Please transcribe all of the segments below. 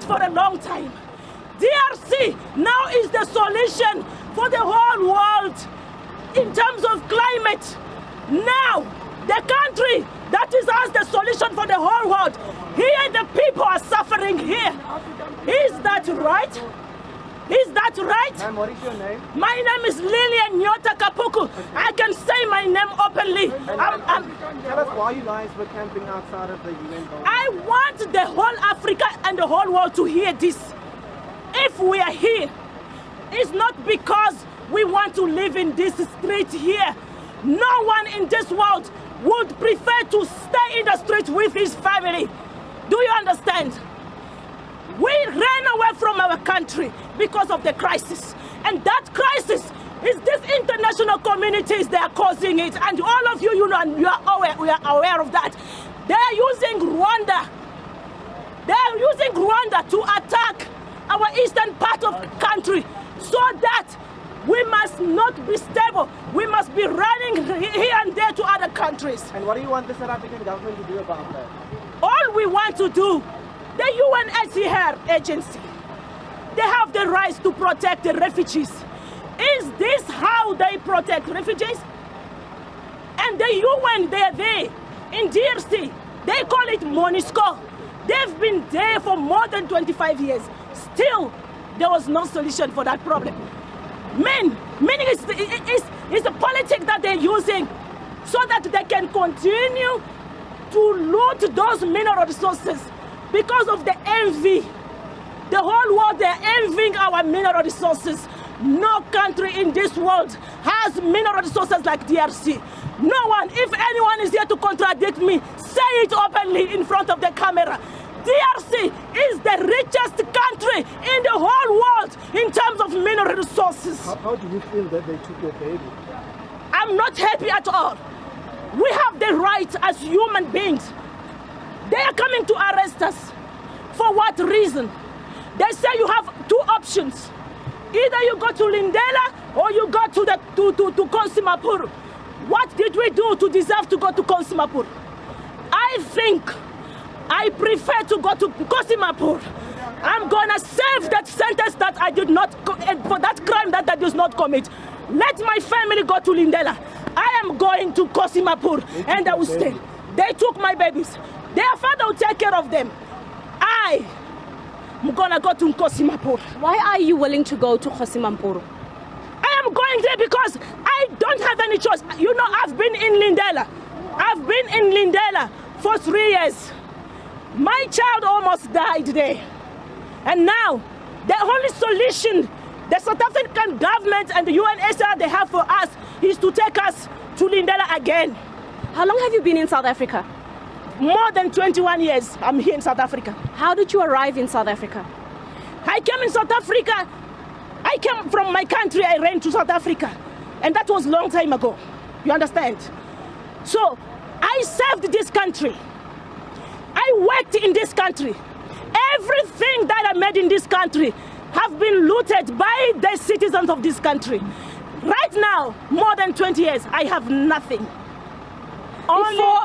that for a long time. DRC now is the solution for the whole world in terms of climate. Now, the country that is as the solution for the whole world. Here the people are suffering here. Is that right? Is that right? Ma'am, what is your name? My name is Lilian Nyota Kapuku. I can say my name openly. Tell us why you guys were camping outside of the UN building. I want the whole Africa and the whole world to hear this. If we are here, it's not because we want to live in this street here. No one in this world would prefer to stay in the street with his family. Do you understand? We ran away from our country because of the crisis. And that crisis is this international communities, they are causing it. And all of you, we are aware of that. They are using Rwanda. They are using Rwanda to attack our eastern part of the country so that we must not be stable. We must be running here and there to other countries. And what do you want the South African government to do about that? All we want to do, the UNHCR agency, they have the rights to protect the refugees. Is this how they protect refugees? And the UN, they are there in DRC. They call it MONUSCO. They've been there for more than 25 years. Still, there was no solution for that problem. Meaning it's the politics that they're using so that they can continue to loot those mineral resources because of the envy. The whole world, they're envying our mineral resources. No country in this world has mineral resources like DRC. No one. If anyone is here to contradict me, say it openly in front of the camera. DRC is the richest country in the whole world in terms of mineral resources. How do you feel that they took your baby? I'm not happy at all. We have the right as human beings. They are coming to arrest us. For what reason? They say you have two options. Either you go to Lindela or you go to Konsimapur. What did we do to deserve to go to Konsimapur? I think I prefer to go to Konsimapur. I'm gonna save that sentence that I did not, for that crime that I did not commit. Let my family go to Lindela. I am going to Konsimapur and I will stay. They took my babies. Their father will take care of them. I'm gonna go to Konsimapur. Why are you willing to go to Konsimapur? I am going there because I don't have any choice. You know, I've been in Lindela. I've been in Lindela for 3 years. My child almost died there. And now, the only solution the South African government and the UNHCR they have for us is to take us to Lindela again. How long have you been in South Africa? More than 21 years I'm here in South Africa. How did you arrive in South Africa? I came in South Africa. I came from my country, I ran to South Africa. And that was a long time ago. You understand? So, I served this country. I worked in this country. Everything that I made in this country have been looted by the citizens of this country. Right now, more than 20 years, I have nothing.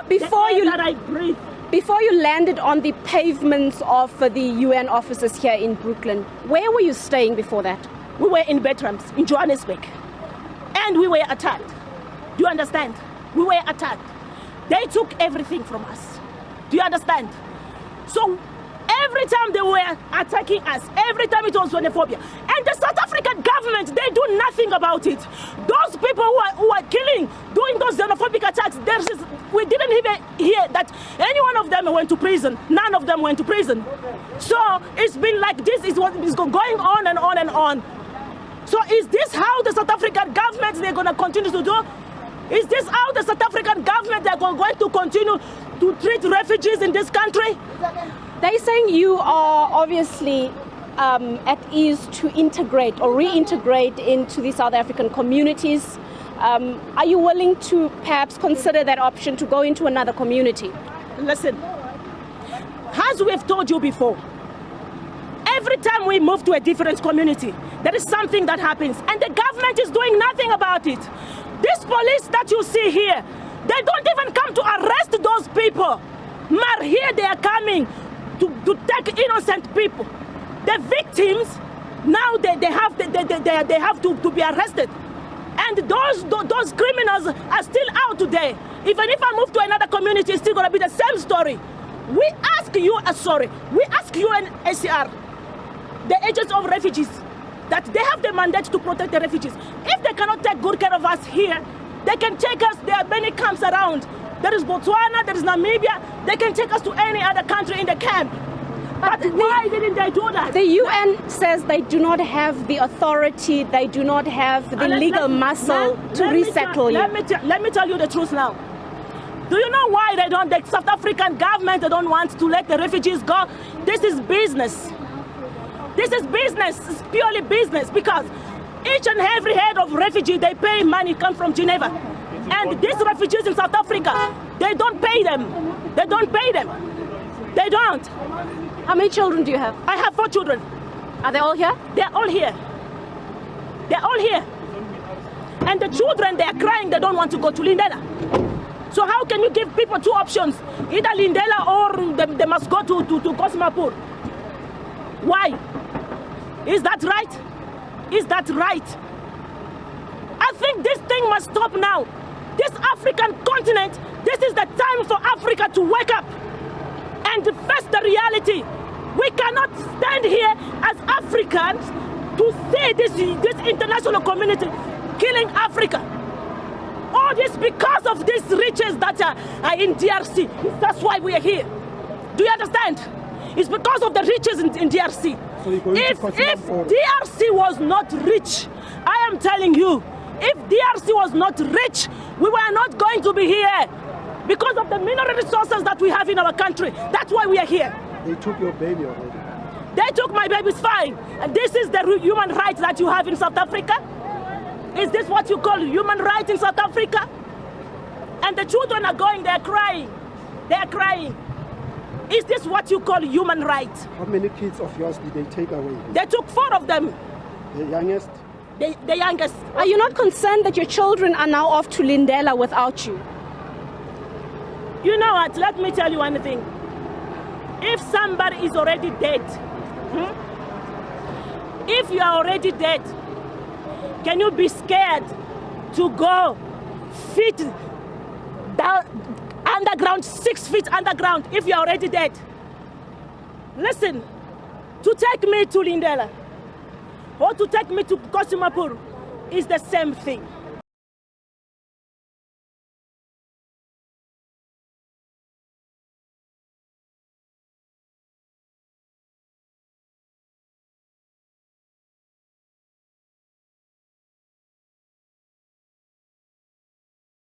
Before you landed on the pavements of the UN offices here in Brooklyn, where were you staying before that? We were in Bertrams, in Johannesburg. And we were attacked. Do you understand? We were attacked. They took everything from us. Do you understand? So every time they were attacking us, every time it was xenophobia. And the South African government, they do nothing about it. Those people who are killing, doing those xenophobic attacks, we didn't even hear that any one of them went to prison. None of them went to prison. So it's been like this, is what is going on and on and on. So is this how the South African government, they're going to continue to do? Is this how the South African government, they're going to continue to treat refugees in this country? They're saying you are obviously at ease to integrate or reintegrate into the South African communities. Are you willing to perhaps consider that option to go into another community? Listen, as we've told you before, every time we move to a different community, there is something that happens, and the government is doing nothing about it. This police that you see here, they don't even come to arrest those people. But here they are coming to take innocent people. The victims, now they have to be arrested. And those criminals are still out today. Even if I move to another community, it's still going to be the same story. We ask UNHCR, the agents of refugees, that they have the mandate to protect the refugees. If they cannot take good care of us here, they can take us. There are many camps around. There is Botswana, there is Namibia. They can take us to any other country in the camp. But why didn't they do that? The UN says they do not have the authority, they do not have the legal muscle to resettle you. Let me tell you the truth now. Do you know why the South African government, they don't want to let the refugees go? This is business. This is business, it's purely business, because each and every head of refugee, they pay money, come from Geneva. And these refugees in South Africa, they don't pay them. They don't pay them. They don't. How many children do you have? I have 4 children. Are they all here? They're all here. They're all here. And the children, they're crying, they don't want to go to Lindela. So how can you give people 2 options? Either Lindela or they must go to Kosimapur. Why? Is that right? Is that right? I think this thing must stop now. This African continent, this is the time for Africa to wake up and face the reality. We cannot stand here as Africans to see this international community killing Africa. All this because of these riches that are in DRC. That's why we are here. Do you understand? It's because of the riches in DRC. So if DRC was not rich, I am telling you, if DRC was not rich, we were not going to be here. Because of the mineral resources that we have in our country. That's why we are here. They took your baby already. They took my baby's fine. And this is the human rights that you have in South Africa? Is this what you call human rights in South Africa? And the children are going, they're crying. They're crying. Is this what you call human rights? How many kids of yours did they take away? They took 4 of them. The youngest? The youngest. Are you not concerned that your children are now off to Lindela without you? You know what? Let me tell you one thing. If somebody is already dead, if you are already dead, can you be scared to go feet down underground, 6 feet underground, if you are already dead? Listen, to take me to Lindela or to take me to Kosimapur is the same thing.